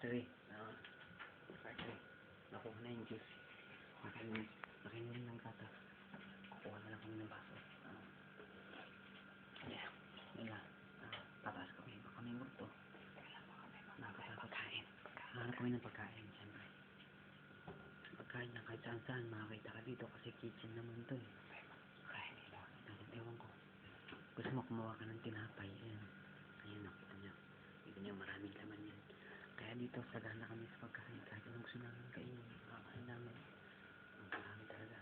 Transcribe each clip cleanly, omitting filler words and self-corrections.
3. Part 3. Nakuha na yung juice. Nakainom ng kata. Kukuha na lang kami ng baso. Yeah. Yun lang. Tataas kami. Baka may multo. Nakakapagkain. Hanap kami ng pagkain. Siyempre. Pagkain na kahit saan makakita ka dito kasi kitchen naman to eh. Kain nila. Ewan ko. Gusto mo kumuha ka ng tinapay. Ayan, nakita niyo. Kita niyo maraming laman yan. Kaya dito sagana kami sa pagkain. Kahit anong gusto namin kainin. Makakain namin. Marami talaga.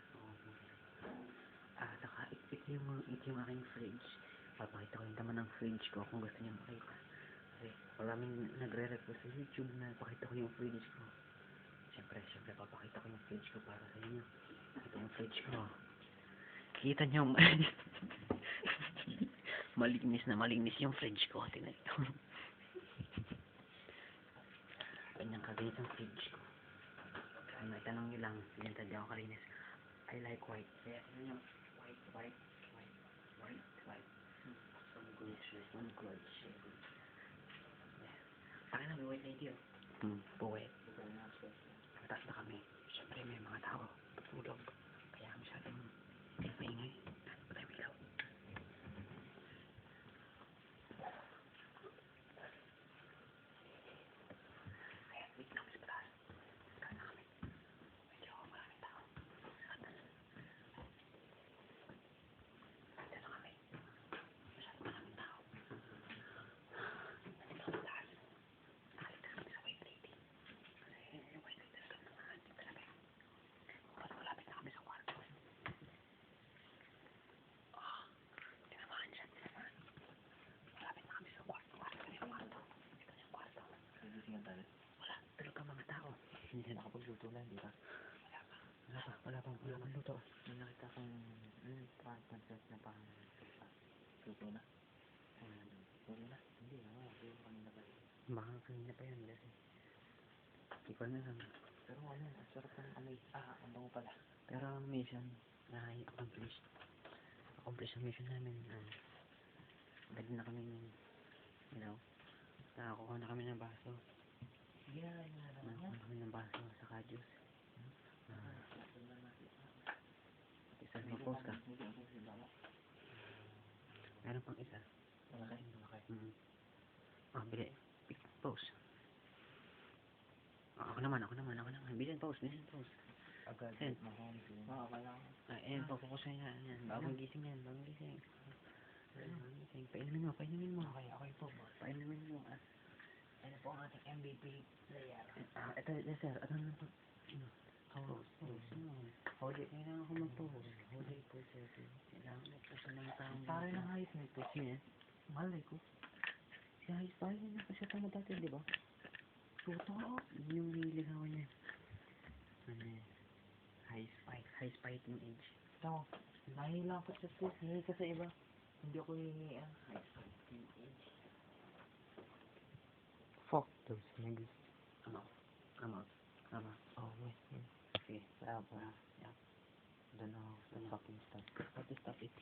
Saka ito yung aking fridge. Papakita ko yung laman ng fridge ko kung gusto niyo makita. Kasi maraming nagre-request sa YouTube na pakita ko yung fridge ko. Siyempre papakita ko yung fridge ko para sa inyo. Ito yung fridge ko. Kita niyo malinis yung fridge ko. Tingnan ito. Kanyang kalinis ang fridge ko. Kaya itanong nyo lang, pinintad ako kalinis. I like white. Kaya tingnan nyo, white. Some good shit. Yeah. Akin na, may white lady buwet. Taas na kami. Siyempre may mga tao. Tutulog. Kaya masyadong maingay. Patay mo ilaw. Ayan, wait lang sa pataas. Taas na kami. Medyo maraming tao. Taas na kami. Masyadong maraming tao. Nandito sa taas. Nakaligtas kami sa white lady. Kasi yung white lady talaga nanganganib talaga. Malapit na kami sa kwarto. Tinamaan siya. Malapit na kami sa kwarto. Ito na yung kwarto. Wala. Tulog ang mga tao. Hindi na nakapagluto lang, di ba? Wala pang luto. May nakita kong pancet na parang luto na. Luto na? Hindi. Kanina pa yun. Baka kanina pa yun kasi. Hindi ko na lang. Pero ang sarap ng amoy. Ang bango pala. Pero ang mission na accomplished ang mission namin. Dali na kami nakakuha na kami ng baso. Nakakuha na kami ng baso saka juice. Isa mag-post ka. Meron pang isa. Malaki. Bili. Post. Ako naman. Bilhin post. Agad. Ayan. Pakukusa yan. Bagong gising yan. Painumin mo. Okay po. Painumin mo. Ano po ang ating MVP player? Ito, yes sir. Ano na po? Huli. Kailangan ako mag-post. Huli po sir. Kailangan mag-post ng tao. Para lang ayos na ito. Siya. Malay ko. Si Hayes pa yun. Kasi tama dati, di ba? Tuto. Yung niligawan niya. High fighting age. Ito. Nahila ko sa sis. Nahila ka sa iba. Hindi ako hihingian. High fighting age. Fuck those niggas. Come out. Oh, wait. Okay. Yeah. Don't know the fucking stuff. What the stuff is,